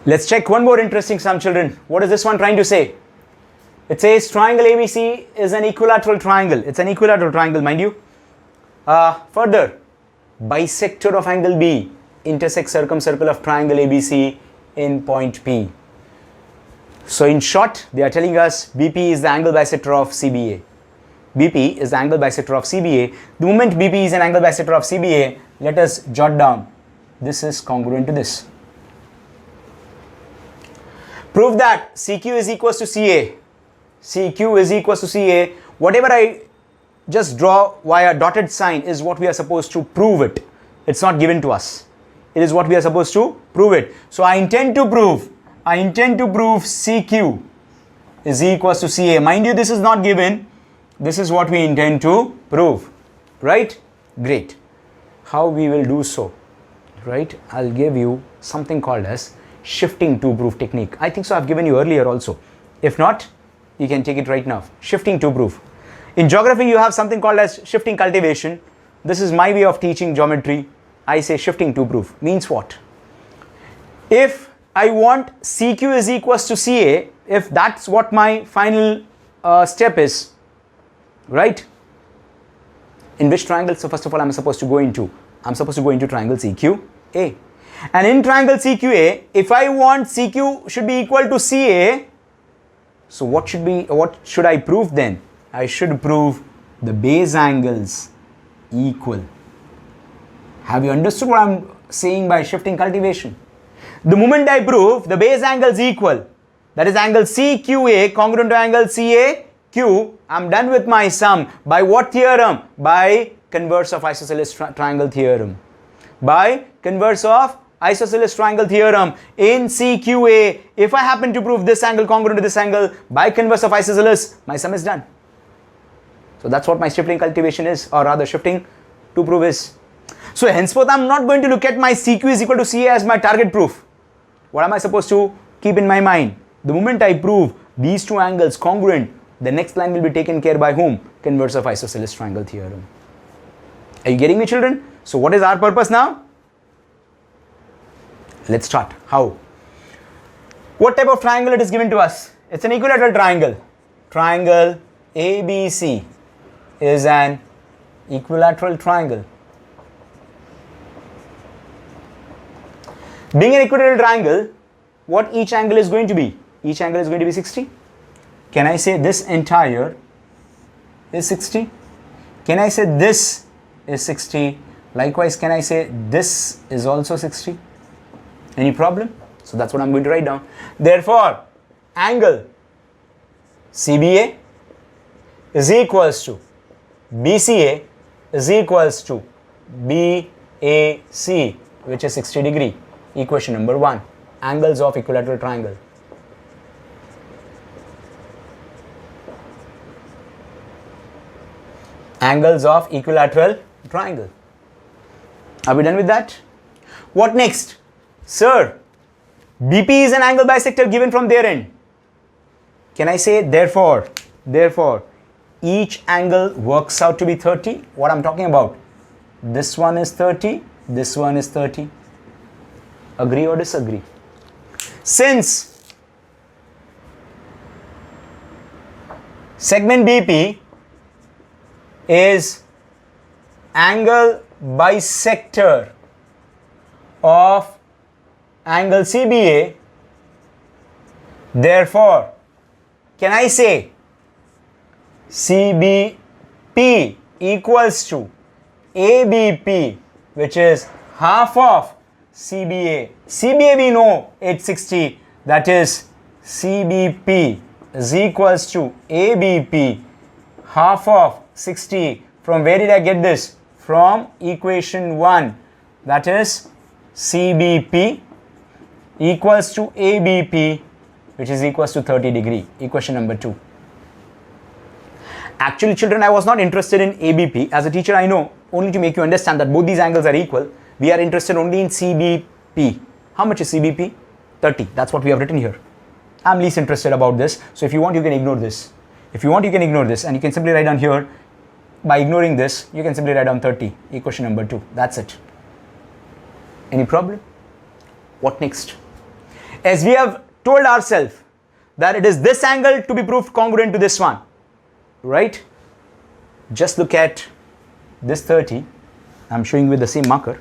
Let's check one more interesting sum, children. What is this one trying to say? It says triangle ABC is an equilateral triangle. It's an equilateral triangle, mind you. Further, bisector of angle B intersects circumcircle of triangle ABC in point P. So in short, they are telling us BP is the angle bisector of CBA. BP is the angle bisector of CBA. The moment BP is an angle bisector of CBA, let us jot down. This is congruent to this. Prove that CQ is equals to CA. CQ is equals to CA. Whatever I just draw via dotted sign is what we are supposed to prove it. It's not given to us. It is what we are supposed to prove it. So I intend to prove CQ is equals to CA. Mind you, this is not given. This is what we intend to prove. Right? Great. How we will do so? Right? I'll give you something called as shifting to proof technique. I think so I've given you earlier also. If not, you can take it right now. Shifting to proof. In geography, you have something called as shifting cultivation. This is my way of teaching geometry. I say shifting to proof. Means what? If I want CQ is equals to CA, if that's what my final step is, right? In which triangle? So first of all, I'm supposed to go into triangle CQA. And in triangle CQA, if I want CQ should be equal to CA, so what should I prove then? I should prove the base angles equal. Have you understood what I'm saying by shifting cultivation? The moment I prove the base angles equal, that is angle CQA congruent to angle CAQ, I'm done with my sum. By what theorem? By converse of isosceles triangle theorem. By converse of isosceles triangle theorem in CQA, if I happen to prove this angle congruent to this angle by converse of isosceles, my sum is done. So that's what my shifting cultivation is, or rather shifting to prove is. So henceforth, I'm not going to look at my CQ is equal to CA as my target proof. What am I supposed to keep in my mind? The moment I prove these two angles congruent, the next line will be taken care by whom? Converse of isosceles triangle theorem. Are you getting me, children? So what is our purpose now? Let's start. How? What type of triangle it is given to us? It's an equilateral triangle. Triangle ABC is an equilateral triangle. Being an equilateral triangle, what each angle is going to be? Each angle is going to be 60. Can I say this entire is 60? Can I say this is 60? Likewise, can I say this is also 60? Any problem? So that's what I'm going to write down. Therefore, angle CBA is equals to BCA is equals to BAC, which is 60 degree. Equation number 1. Angles of equilateral triangle. Angles of equilateral triangle. Are we done with that? What next? Sir, BP is an angle bisector given from their end. Can I say therefore each angle works out to be 30? What I'm talking about? This one is 30, this one is 30. Agree or disagree? Since segment BP is angle bisector of angle CBA, therefore, can I say CBP equals to ABP, which is half of CBA. CBA we know it's 60, that is CBP is equals to ABP, half of 60. From where did I get this? From equation 1, that is CBP equals to ABP, which is equals to 30 degree. Equation number 2. Actually, children, I was not interested in ABP. As a teacher, I know, only to make you understand that both these angles are equal. We are interested only in CBP. How much is CBP? 30. That's what we have written here. I'm least interested about this. So if you want, you can ignore this. If you want, you can ignore this. And you can simply write down here, by ignoring this, you can simply write down 30. Equation number 2. That's it. Any problem? What next? as we have told ourselves that it is this angle to be proved congruent to this one, right? Just look at this 30. I'm showing you with the same marker.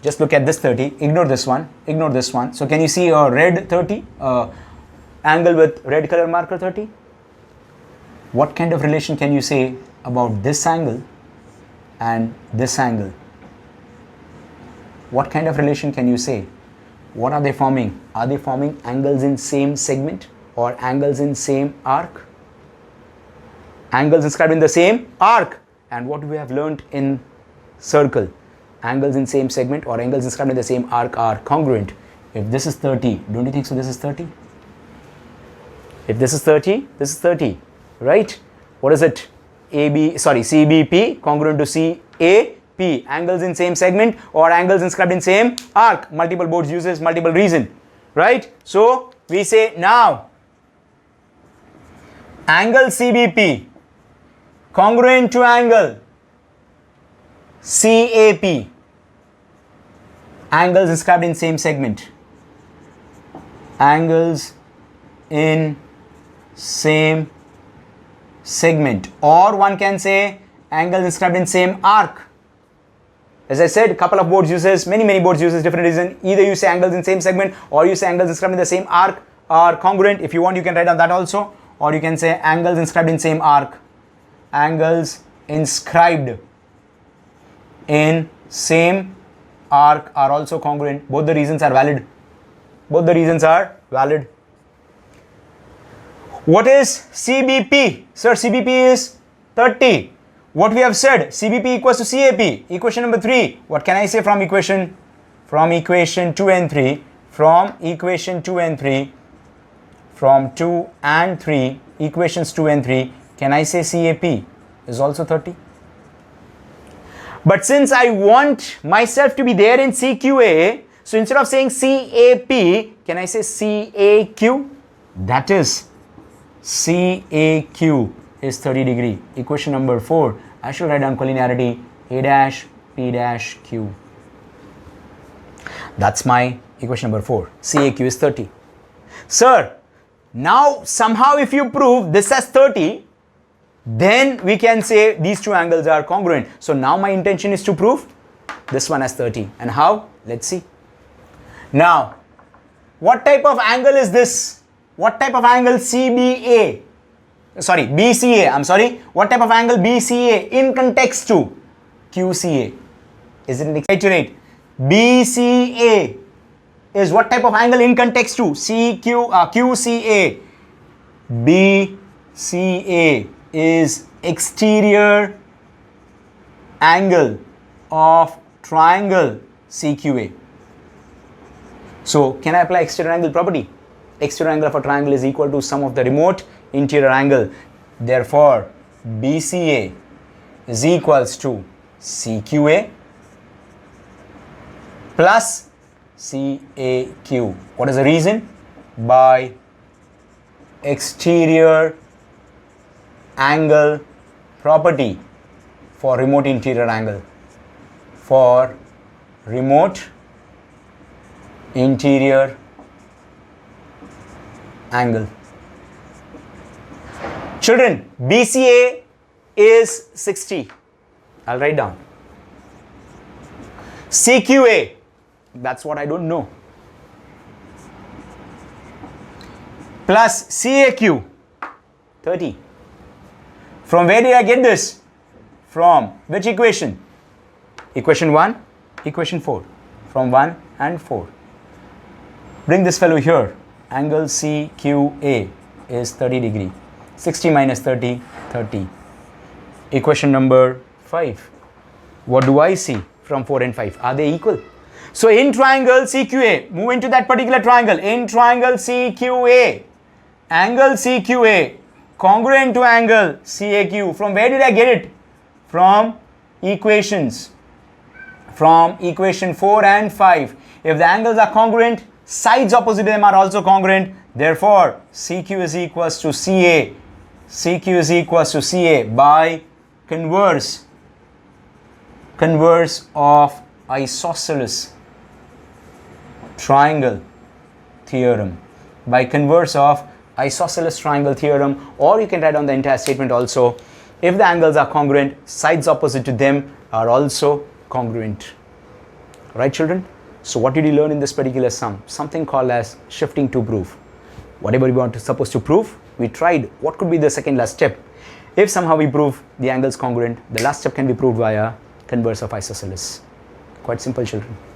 Just look at this 30, ignore this one, ignore this one. So can you see a red 30, angle with red color marker 30? What kind of relation can you say about this angle and this angle? What kind of relation can you say? What are they forming? Are they forming angles in same segment or angles in same arc? Angles inscribed in the same arc. And what we have learnt in circle, angles in same segment or angles inscribed in the same arc are congruent. If this is 30, don't you think so this is 30? If this is 30, this is 30, right? What is it? CBP congruent to CAP, angles in same segment or angles inscribed in same arc. Multiple boards uses multiple reason, right? So we say now angle CBP congruent to angle CAP, angles inscribed in same segment, angles in same segment, or one can say angles inscribed in same arc. As I said, a couple of boards uses, many boards uses different reason. Either you say angles in same segment or you say angles inscribed in the same arc are congruent. If you want, you can write down that also, or you can say angles inscribed in same arc, angles inscribed in same arc are also congruent. Both the reasons are valid. Both the reasons are valid. What is CBP? Sir, CBP is 30. What we have said, CBP equals to CAP. Equation number 3. What can I say from equation? From equation 2 and 3. From equation 2 and 3. From 2 and 3. Equations 2 and 3. Can I say CAP is also 30? But since I want myself to be there in CQA, so instead of saying CAP, can I say CAQ? That is, CAQ is 30 degree. Equation number 4. I should write down collinearity A dash P dash Q. That's my equation number 4. CAQ is 30. Sir, now somehow if you prove this as 30, then we can say these two angles are congruent. So now my intention is to prove this one as 30. And how? Let's see. Now, what type of angle is this? What type of angle BCA? What type of angle BCA in context to QCA? Is it an exaggerate? BCA is what type of angle in context to QCA? BCA is exterior angle of triangle CQA. So can I apply exterior angle property? Exterior angle of a triangle is equal to sum of the remote interior angle. Therefore, BCA is equals to CQA plus CAQ. What is the reason? By exterior angle property for remote interior angle. For remote interior angle. Children, BCA is 60. I'll write down. CQA, that's what I don't know. Plus CAQ, 30. From where did I get this? From which equation? Equation 1, equation 4. From 1 and 4. Bring this fellow here. Angle CQA is 30 degree. 60 minus 30, 30. Equation number 5. What do I see from 4 and 5? Are they equal? So in triangle CQA, move into that particular triangle. In triangle CQA, angle CQA congruent to angle CAQ. From where did I get it? From equations. From equation 4 and 5. If the angles are congruent, sides opposite them are also congruent. Therefore, CQ is equals to CA. CQ is equals to CA by converse of isosceles triangle. theorem, by converse of isosceles triangle theorem, or you can write down the entire statement also. If the angles are congruent, sides opposite to them are also congruent. Right, children? So what did you learn in this particular sum? Something called as shifting to proof. Whatever we want to suppose to prove, we tried what could be the second last step. If somehow we prove the angles congruent, the last step can be proved via converse of isosceles. Quite simple, children.